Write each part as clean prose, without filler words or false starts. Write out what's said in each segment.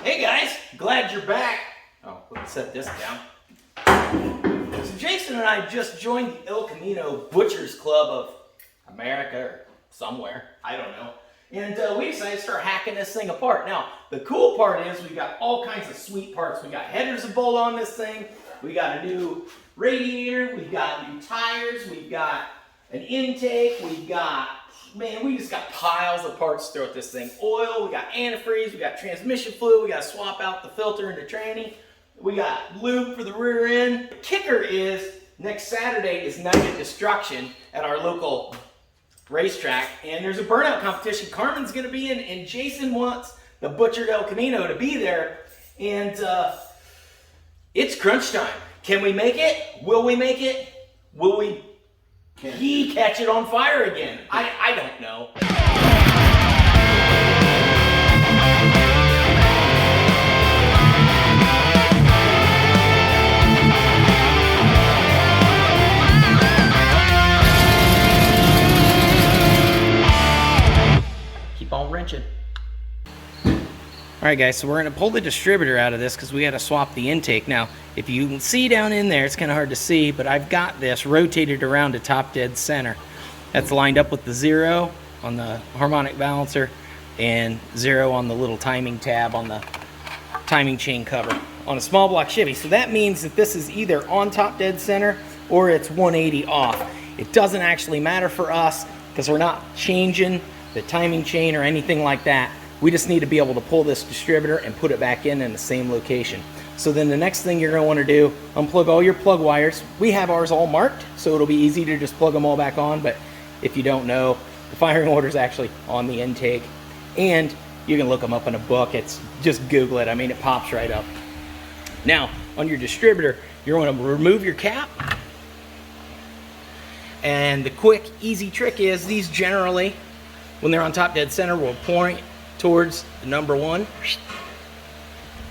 Hey guys, glad you're back. Oh, let's set this down. So Jason and I just joined the El Camino Butchers Club of America or somewhere, I don't know. And we decided to start hacking this thing apart. Now, the cool part is we got all kinds of sweet parts. We got headers to bolt on this thing. We got a new radiator. We've got new tires. We've got an intake. We've got, man, we just got piles of parts throughout this thing. Oil, we got antifreeze, we got transmission fluid, we got to swap out the filter and the tranny. We got lube for the rear end. The kicker is next Saturday is Night of Destruction at our local racetrack, and there's a burnout competition. Carmen's going to be in, and Jason wants the Butchered El Camino to be there, and it's crunch time. Can we make it? Will we make it? Will we catch it on fire again? I don't know. Keep on wrenching. Alright guys, so we're going to pull the distributor out of this because we got to swap the intake. Now, if you can see down in there, it's kind of hard to see, but I've got this rotated around to top dead center. That's lined up with the 0 on the harmonic balancer and 0 on the little timing tab on the timing chain cover on a small block Chevy. So that means that this is either on top dead center or it's 180 off. It doesn't actually matter for us because we're not changing the timing chain or anything like that. We just need to be able to pull this distributor and put it back in the same location. So then the next thing you're going to want to do, unplug all your plug wires. We have ours all marked, so it'll be easy to just plug them all back on. But if you don't know, the firing order is actually on the intake. And you can look them up in a book. It's just Google it. I mean, it pops right up. Now, on your distributor, you're going to remove your cap. And the quick, easy trick is these generally, when they're on top dead center, will point towards the number 1,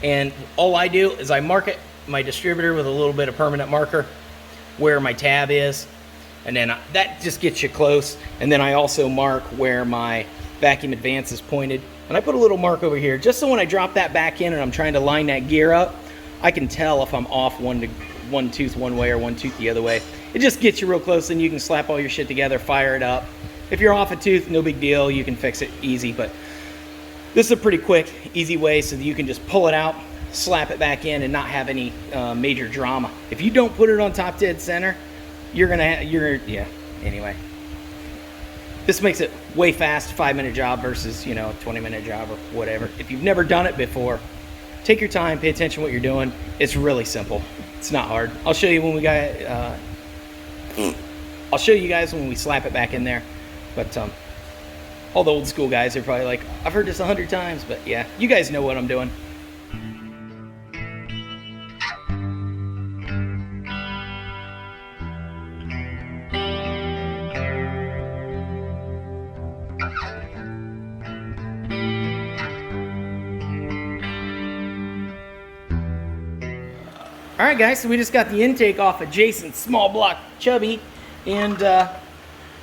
and all I do is I mark it, my distributor, with a little bit of permanent marker where my tab is, and then that just gets you close. And then I also mark where my vacuum advance is pointed, and I put a little mark over here just so when I drop that back in and I'm trying to line that gear up, I can tell if I'm off one tooth one way or one tooth the other way. It just gets you real close, and you can slap all your shit together, fire it up. If you're off a tooth, no big deal, you can fix it easy. But this is a pretty quick, easy way so that you can just pull it out, slap it back in, and not have any major drama. If you don't put it on top dead center, anyway. This makes it way fast, 5-minute job versus, a 20-minute job or whatever. If you've never done it before, take your time, pay attention to what you're doing. It's really simple. It's not hard. I'll show you when we I'll show you guys when we slap it back in there. But all the old school guys are probably like, I've heard this 100 times, but yeah, you guys know what I'm doing. Alright guys, so we just got the intake off of Jason's small block Chubby, and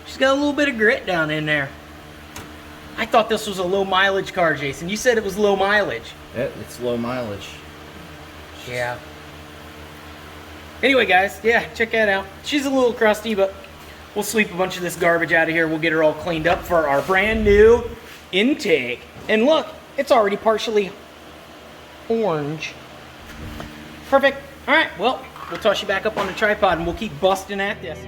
she's got a little bit of grit down in there. I thought this was a low mileage car, Jason. You said it was low mileage. Yeah, it's low mileage. Yeah. Anyway, guys, yeah, check that out. She's a little crusty, but we'll sweep a bunch of this garbage out of here. We'll get her all cleaned up for our brand new intake. And look, it's already partially orange. Perfect. All right, well, we'll toss you back up on the tripod and we'll keep busting at this.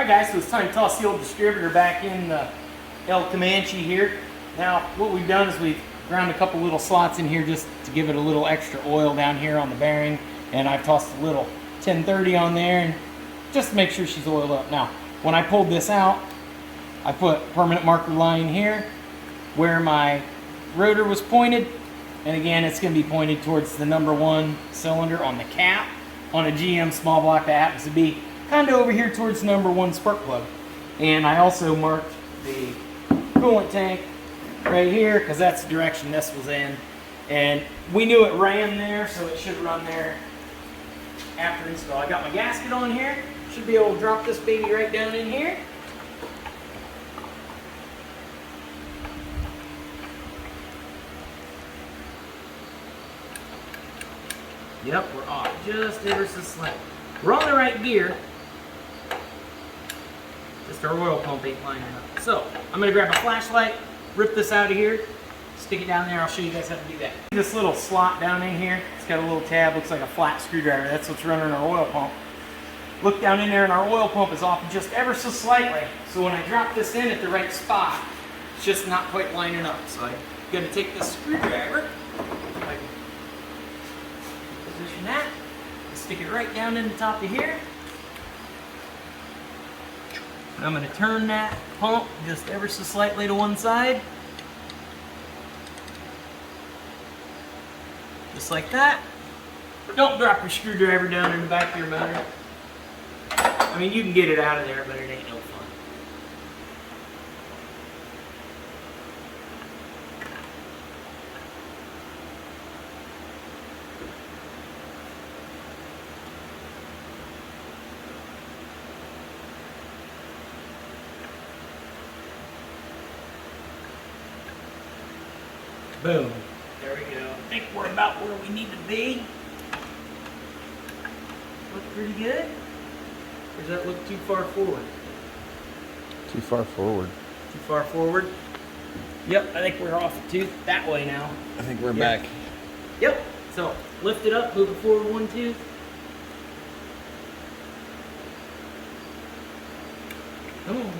Guys, so it's time to toss the old distributor back in the El Comanche here. Now, what we've done is we've ground a couple little slots in here just to give it a little extra oil down here on the bearing, and I've tossed a little 1030 on there and just to make sure she's oiled up. Now, when I pulled this out, I put permanent marker line here where my rotor was pointed, and again, it's going to be pointed towards the #1 cylinder on the cap on a GM small block that happens to be kind of over here towards #1 spark plug. And I also marked the coolant tank right here because that's the direction this was in, and we knew it ran there, so it should run there after install. I got my gasket on here, should be able to drop this baby right down in here. Yep, we're off just ever so slightly. We're on the right gear, just our oil pump ain't lining up. So I'm gonna grab a flashlight, rip this out of here, stick it down there. I'll show you guys how to do that. This little slot down in here, it's got a little tab, looks like a flat screwdriver. That's what's running our oil pump. Look down in there and our oil pump is off just ever so slightly. So when I drop this in at the right spot, it's just not quite lining up. So I'm gonna take this screwdriver, position that, and stick it right down in the top of here. And I'm going to turn that pump just ever so slightly to one side. Just like that. Don't drop your screwdriver down in the back of your motor. I mean, you can get it out of there, but it ain't no fun. Boom. There we go. I think we're about where we need to be. Look pretty good. Or does that look too far forward? Too far forward. Too far forward? Yep, I think we're off a tooth that way now. I think we're back. Yep. So lift it up, move it forward one tooth. Come on.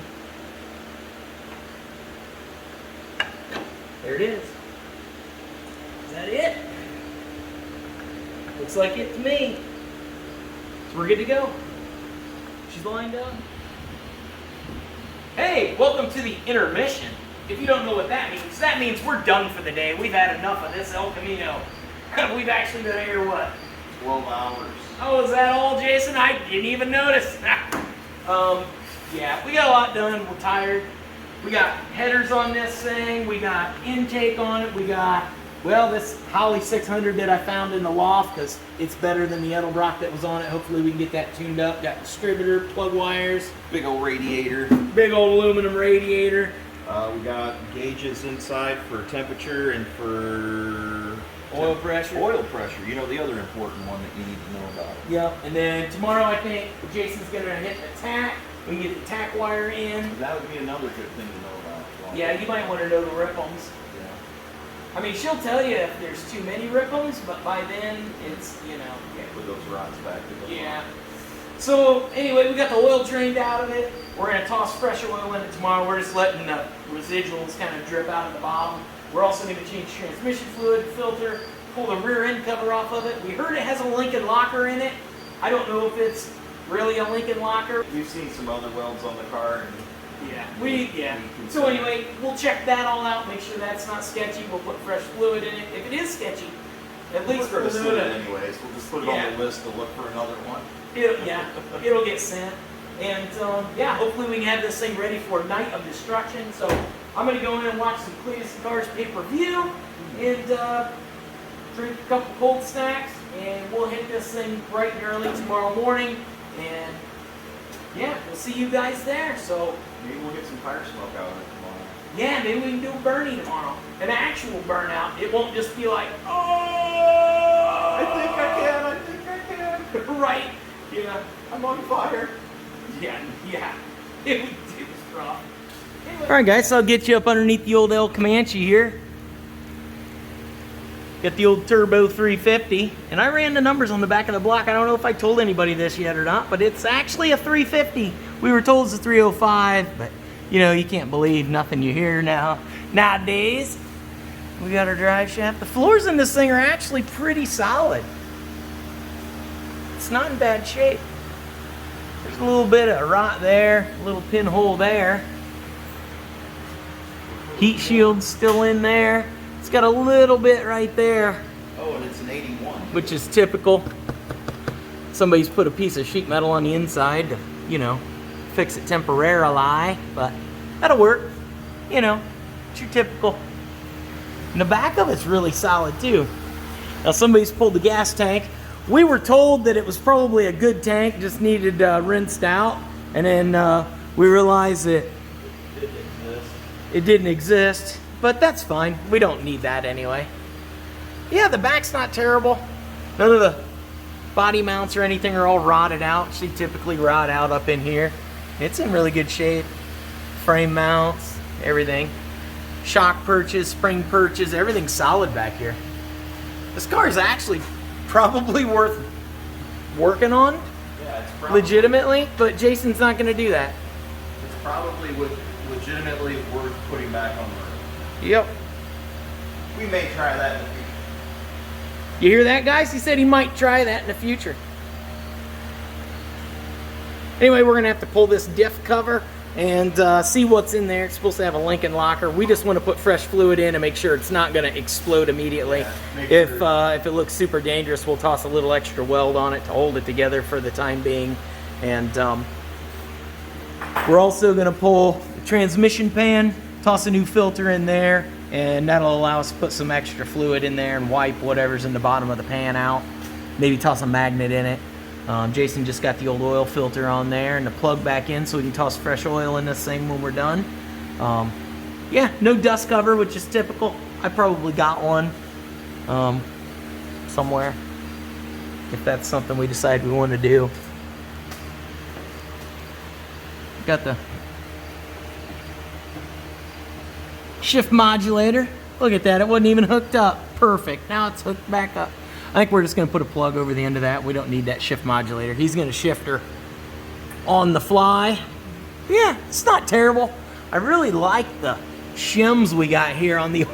There it is. Is that it? Looks like it to me. So we're good to go. She's lined up. Hey, welcome to the intermission. If you don't know what that means we're done for the day. We've had enough of this El Camino. We've actually been here, what? 12 hours. Oh, is that all, Jason? I didn't even notice. Yeah, we got a lot done. We're tired. We got headers on this thing. We got intake on it. We got, well, this Holly 600 that I found in the loft because it's better than the Edelbrock that was on it. Hopefully we can get that tuned up. Got distributor, plug wires. Big old radiator. Big old aluminum radiator. We got gauges inside for temperature and for Oil pressure. Oil pressure. You know, the other important one that you need to know about. Yep. And then tomorrow I think Jason's going to hit the tack. We can get the tack wire in. That would be another good thing to know about. Yeah, you might want to know the ripums. Yeah. I mean, she'll tell you if there's too many ripums, but by then it's, you know. Can't put those rods back together. Yeah. So anyway, we got the oil drained out of it. We're going to toss fresh oil in it tomorrow. We're just letting the residuals kind of drip out of the bottom. We're also going to change transmission fluid, filter, pull the rear end cover off of it. We heard it has a Lincoln locker in it. I don't know if it's really a Lincoln locker. We've seen some other welds on the car. And yeah. So anyway, we'll check that all out, make sure that's not sketchy. We'll put fresh fluid in it. If it is sketchy, at least we'll we'll send it anyways. We'll just put it on the list to look for another one. It'll get sent. And yeah, hopefully we can have this thing ready for Night of Destruction. So I'm going to go in and watch some Cletus Cars pay-per-view and drink a couple cold snacks, and we'll hit this thing bright and early tomorrow morning. And yeah, we'll see you guys there. So maybe we'll get some fire smoke out of it tomorrow. Yeah, maybe we can do a Bernie tomorrow. An actual burnout. It won't just be like, oh, I think I can. Right. Yeah. I'm on fire. Yeah. It was rough. Anyway. All right, guys, so I'll get you up underneath the old El Comanche here. Got the old Turbo 350, and I ran the numbers on the back of the block. I don't know if I told anybody this yet or not, but it's actually a 350. We were told it's a 305, but you know, you can't believe nothing you hear nowadays. We got our drive shaft. The floors in this thing are actually pretty solid. It's not in bad shape. There's a little bit of rot there, a little pinhole there. Heat shield's still in there. It's got a little bit right there. Oh, and it's an 81. Which is typical. Somebody's put a piece of sheet metal on the inside to, you know, fix it temporarily, but that'll work. You know, it's your typical. And the back of it's really solid too. Now somebody's pulled the gas tank. We were told that it was probably a good tank, just needed rinsed out, and then we realized that it didn't exist, but that's fine. We don't need that anyway. Yeah, the back's not terrible. None of the body mounts or anything are all rotted out. They typically rot out up in here. It's in really good shape. Frame mounts, everything. Shock perches, spring perches, everything's solid back here. This car is actually probably worth working on, Yeah, it's probably, legitimately, but Jason's not going to do that. it's probably legitimately worth putting back on the road. Yep. We may try that in the future. You hear that, guys? He said he might try that in the future. Anyway, we're going to have to pull this diff cover and see what's in there. It's supposed to have a Lincoln locker. We just want to put fresh fluid in and make sure it's not going to explode immediately. Yeah, If it looks super dangerous, we'll toss a little extra weld on it to hold it together for the time being. And we're also going to pull the transmission pan, toss a new filter in there, and that'll allow us to put some extra fluid in there and wipe whatever's in the bottom of the pan out. Maybe toss a magnet in it. Jason just got the old oil filter on there and the plug back in so we can toss fresh oil in this thing when we're done. Yeah, no dust cover, which is typical. I probably got one somewhere if that's something we decide we want to do. Got the shift modulator. Look at that, it wasn't even hooked up. Perfect, now it's hooked back up. I think we're just gonna put a plug over the end of that. We don't need that shift modulator. He's gonna shift her on the fly. Yeah, it's not terrible. I really like the shims we got here on the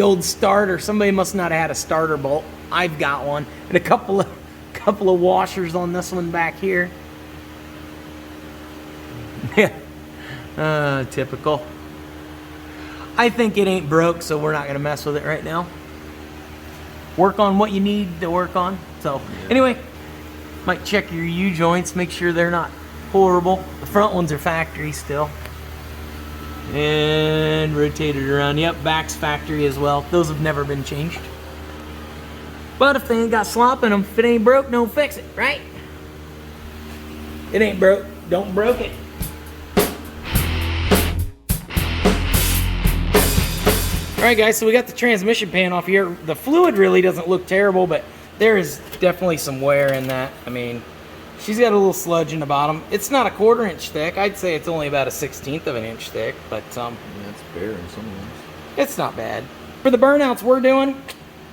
old starter. Somebody must not have had a starter bolt. I've got one, and a couple of washers on this one back here. Yeah, typical. I think it ain't broke, so we're not gonna mess with it right now. Work on what you need to work on. So anyway, might check your U-joints, make sure they're not horrible. The front ones are factory still. And rotate it around. Yep, back's factory as well. Those have never been changed. But if they ain't got slop in them, if it ain't broke, don't fix it, right? It ain't broke, don't broke it. Alright guys, so we got the transmission pan off here. The fluid really doesn't look terrible, but there is definitely some wear in that. I mean, she's got a little sludge in the bottom. It's not a 1/4 inch thick. I'd say it's only about a 1/16 of an inch thick, but Yeah, it's bare in some ones. it's not bad. For the burnouts we're doing,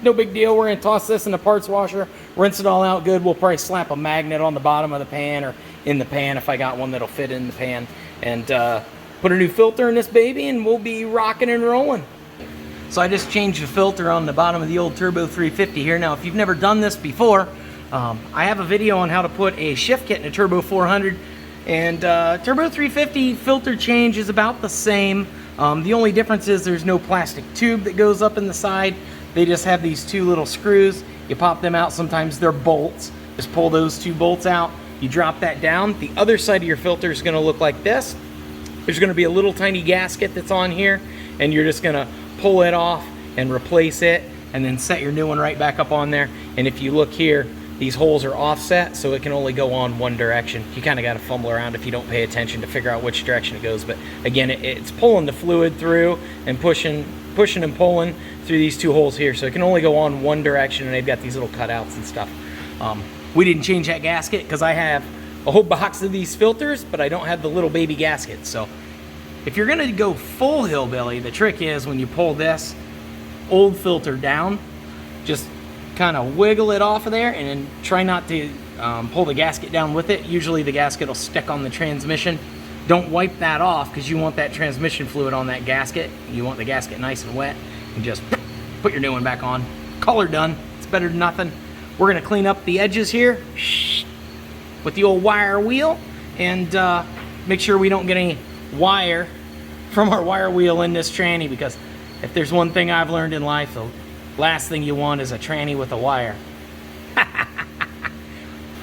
no big deal. We're gonna toss this in the parts washer, rinse it all out good. We'll probably slap a magnet on the bottom of the pan or in the pan if I got one that'll fit in the pan, and put a new filter in this baby, and we'll be rocking and rolling. So I just changed the filter on the bottom of the old Turbo 350 here. Now, if you've never done this before, I have a video on how to put a shift kit in a Turbo 400, and Turbo 350 filter change is about the same. The only difference is there's no plastic tube that goes up in the side. They just have these two little screws. You pop them out. Sometimes they're bolts. Just pull those two bolts out. You drop that down. The other side of your filter is going to look like this. There's going to be a little tiny gasket that's on here, and you're just going to pull it off and replace it, and then set your new one right back up on there. And if you look here, these holes are offset, so it can only go on one direction. You kind of got to fumble around if you don't pay attention to figure out which direction it goes. But again, it's pulling the fluid through and pushing and pulling through these two holes here, so it can only go on one direction, and they've got these little cutouts and stuff. We didn't change that gasket because I have a whole box of these filters, but I don't have the little baby gasket. So if you're gonna go full hillbilly, the trick is when you pull this old filter down, just kind of wiggle it off of there, and then try not to pull the gasket down with it. Usually the gasket will stick on the transmission. Don't wipe that off because you want that transmission fluid on that gasket. You want the gasket nice and wet, and just put your new one back on. Color done. It's better than nothing. We're gonna clean up the edges here with the old wire wheel and make sure we don't get any wire from our wire wheel in this tranny, because if there's one thing I've learned in life, the last thing you want is a tranny with a wire.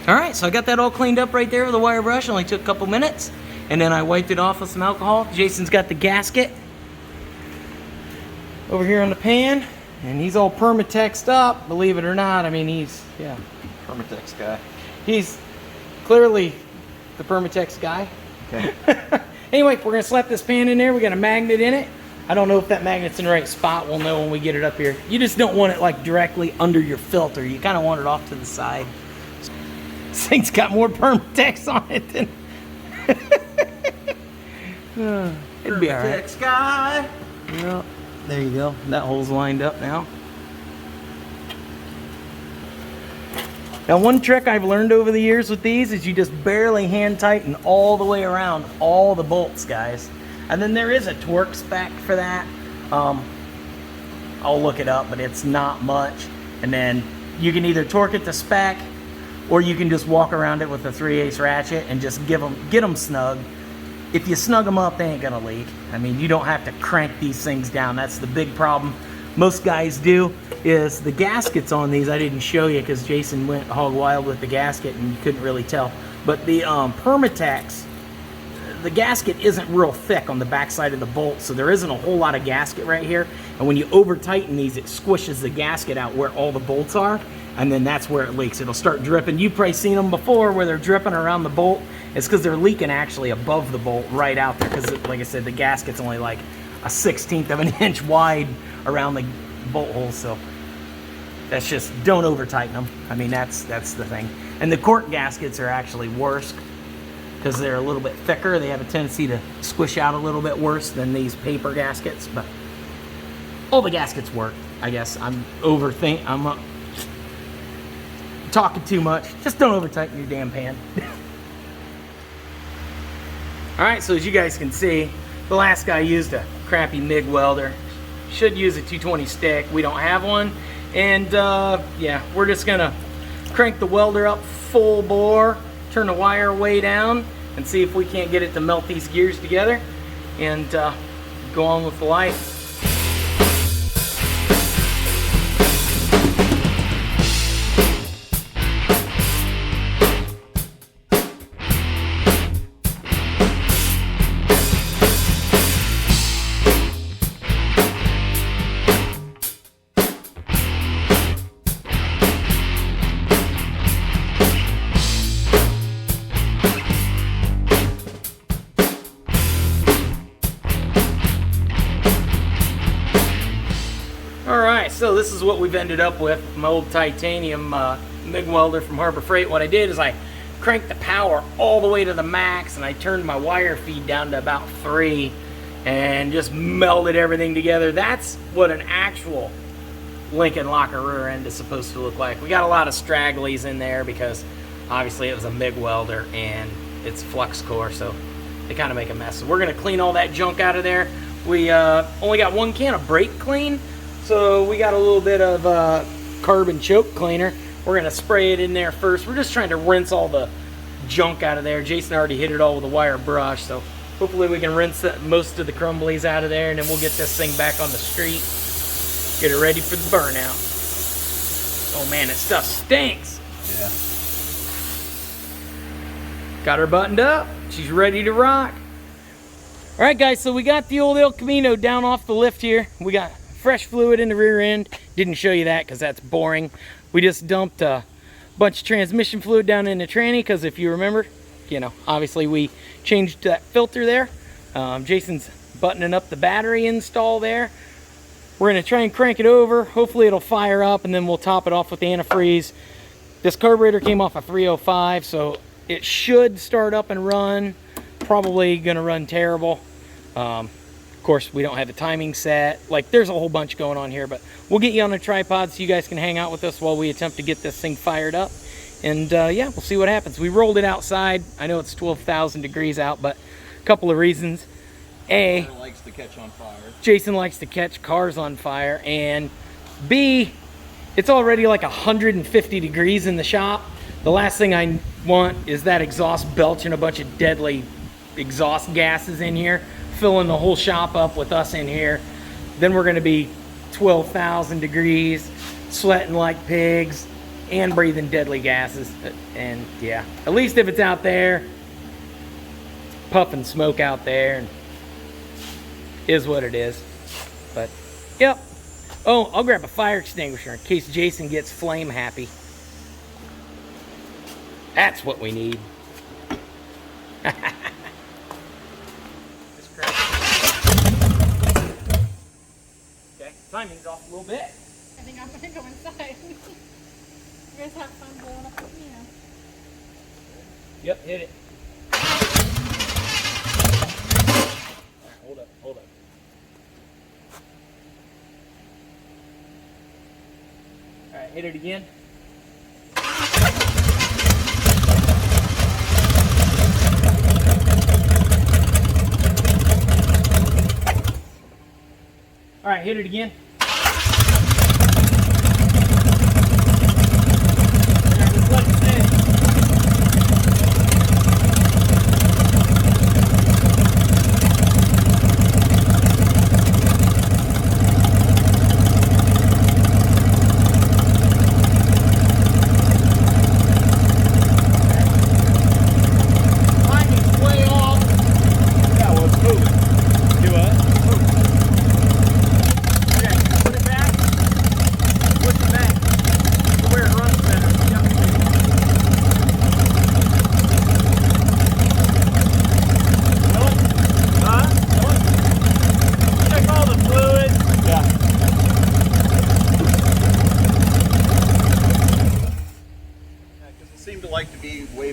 All right, so I got that all cleaned up right there with a wire brush. Only took a couple minutes, and then I wiped it off with some alcohol. Jason's got the gasket over here on the pan, and he's all Permatexed up, believe it or not. I mean, he's, yeah, Permatex guy. he's clearly the Permatex guy. Okay. Anyway, we're gonna slap this pan in there. We got a magnet in it. I don't know if that magnet's in the right spot. We'll know when we get it up here. You just don't want it like directly under your filter. You kind of want it off to the side. This thing's got more Permatex on it than... It'd be all right. Permatex guy. Yeah, there you go. That hole's lined up now. Now, one trick I've learned over the years with these is you just barely hand tighten all the way around all the bolts, guys. And then there is a torque spec for that. I'll look it up, but it's not much. And then you can either torque it to spec, or you can just walk around it with a 3/8 ratchet and just get them snug. If you snug them up, they ain't gonna leak. I mean, you don't have to crank these things down. That's the big problem most guys do, is the gaskets on these. I didn't show you because Jason went hog wild with the gasket and you couldn't really tell. But the Permatex, the gasket isn't real thick on the backside of the bolt, so there isn't a whole lot of gasket right here. And when you over tighten these, it squishes the gasket out where all the bolts are, and then that's where it leaks. It'll start dripping. You've probably seen them before where they're dripping around the bolt. It's because they're leaking actually above the bolt right out there, because like I said, the gasket's only like a 1/16 of an inch wide around the bolt hole. So that's just, don't over tighten them. I mean, that's the thing. And the cork gaskets are actually worse because they're a little bit thicker. They have a tendency to squish out a little bit worse than these paper gaskets, but all the gaskets work. I guess I'm talking too much. Just don't over tighten your damn pan. All right, so as you guys can see, the last guy used a crappy MIG welder. Should use a 220 stick. We don't have one. And yeah, we're just gonna crank the welder up full bore, turn the wire way down, and see if we can't get it to melt these gears together, and go on with life. So this is what we've ended up with, my old titanium MIG welder from Harbor Freight. What I did is I cranked the power all the way to the max, and I turned my wire feed down to about 3 and just melded everything together. That's what an actual Lincoln locker rear end is supposed to look like. We got a lot of stragglies in there because obviously it was a MIG welder and it's flux core, so they kind of make a mess. So we're gonna clean all that junk out of there. We only got 1 can of brake clean, so we got a little bit of carbon choke cleaner. We're gonna spray it in there first. We're just trying to rinse all the junk out of there. Jason already hit it all with a wire brush, so hopefully we can rinse most of the crumblies out of there, and then we'll get this thing back on the street, get it ready for the burnout. Oh man, that stuff stinks. Yeah. Got her buttoned up. She's ready to rock. All right, guys, so we got the old El Camino down off the lift here. We got fresh fluid in the rear end. Didn't show you that because that's boring. We just dumped a bunch of transmission fluid down in the tranny because if you remember, you know, obviously we changed that filter there. Jason's buttoning up the battery install there. We're gonna try and crank it over. Hopefully it'll fire up, and then we'll top it off with antifreeze. This carburetor came off a 305, so it should start up and run. Probably gonna run terrible. Of course, we don't have the timing set. Like, there's a whole bunch going on here, but we'll get you on a tripod so you guys can hang out with us while we attempt to get this thing fired up. And yeah, we'll see what happens. We rolled it outside. I know it's 12,000 degrees out, but a couple of reasons. A, Likes to catch on fire. Jason likes to catch cars on fire, and B, it's already like 150 degrees in the shop. The last thing I want is that exhaust belching a bunch of deadly exhaust gases in here, filling the whole shop up with us in here. Then we're gonna be 12,000 degrees, sweating like pigs, and breathing deadly gases. And yeah, at least if it's out there, puffing smoke out there, and is what it is. But yep. Oh, I'll grab a fire extinguisher in case Jason gets flame happy. That's what we need. Just grab it. Okay, timing's off a little bit. I think I'm gonna go inside. You guys have fun blowing up the Camino. Yep, hit it. All right, hold up. All right, hit it again. All right, hit it again.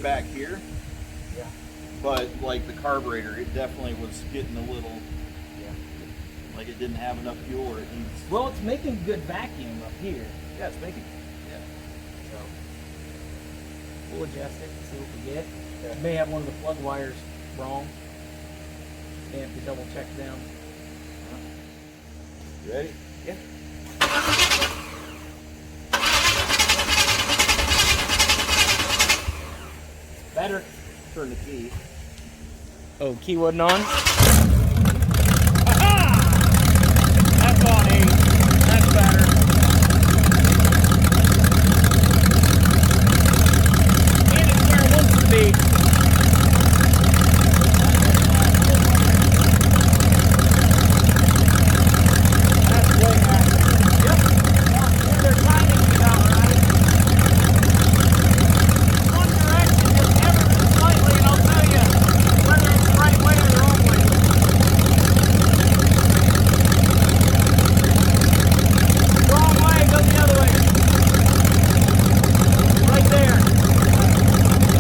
Back here, yeah, but like the carburetor, it definitely was getting a little, like it didn't have enough fuel, or it needs. Well, it's making good vacuum up here. Yeah, it's making. Yeah. So we'll adjust it and see what we get. Yeah. May have one of the plug wires wrong. May have to double check them. You ready? Yeah. Better. Turn the key. Oh, key wasn't on? Aha! That's on 8. That's better. And it's where it wants to be. That's way accurate. Yep. They're timing it out, right? One direction is ever so slightly, and I'll tell you whether it's the right way or the wrong way. Wrong way, go the other way. Right there.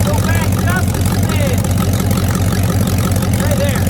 Go back just a smidge. Right there.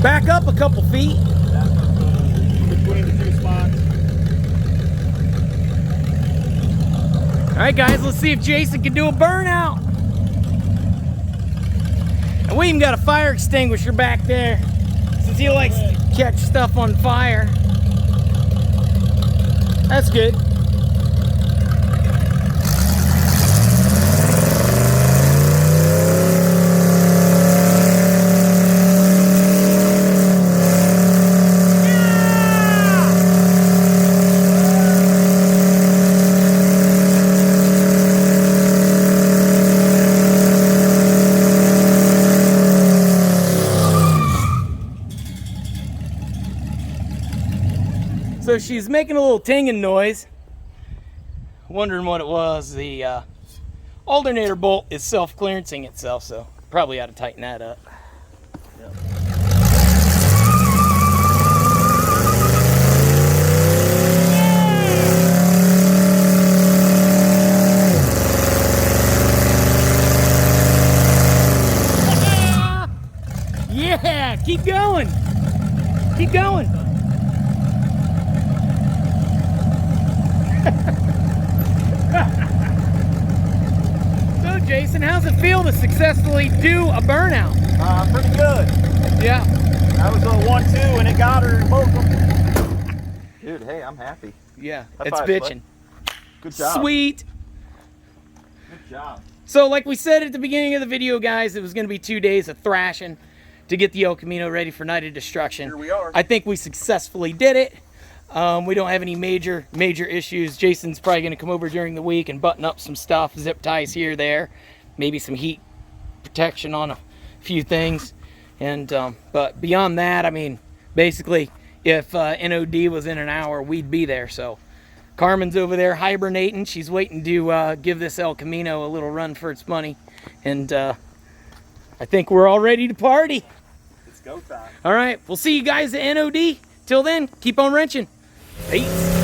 Back up a couple feet. Between the two spots. All right, guys, let's see if Jason can do a burnout. And we even got a fire extinguisher back there, since he likes to catch stuff on fire. That's good. So she's making a little tinging noise. Wondering what it was. The alternator bolt is self-clearancing itself, so probably ought to tighten that up. Yep. Yeah, keep going. Keep going. So Jason, how's it feel to successfully do a burnout? Pretty good. Yeah. That was a 1-2 and it got her in both of them. Dude, hey, I'm happy. Yeah, High it's five, bitching. Good job. Sweet. Good job. So like we said at the beginning of the video, guys, it was going to be 2 days of thrashing to get the El Camino ready for Night of Destruction. Here we are. I think we successfully did it. We don't have any major issues. Jason's probably going to come over during the week and button up some stuff, zip ties here, there, maybe some heat protection on a few things. And but beyond that, I mean, basically, if NOD was in an hour, we'd be there. So Carmen's over there hibernating. She's waiting to give this El Camino a little run for its money. And I think we're all ready to party. It's go time. All right, we'll see you guys at NOD. Till then, keep on wrenching. Peace.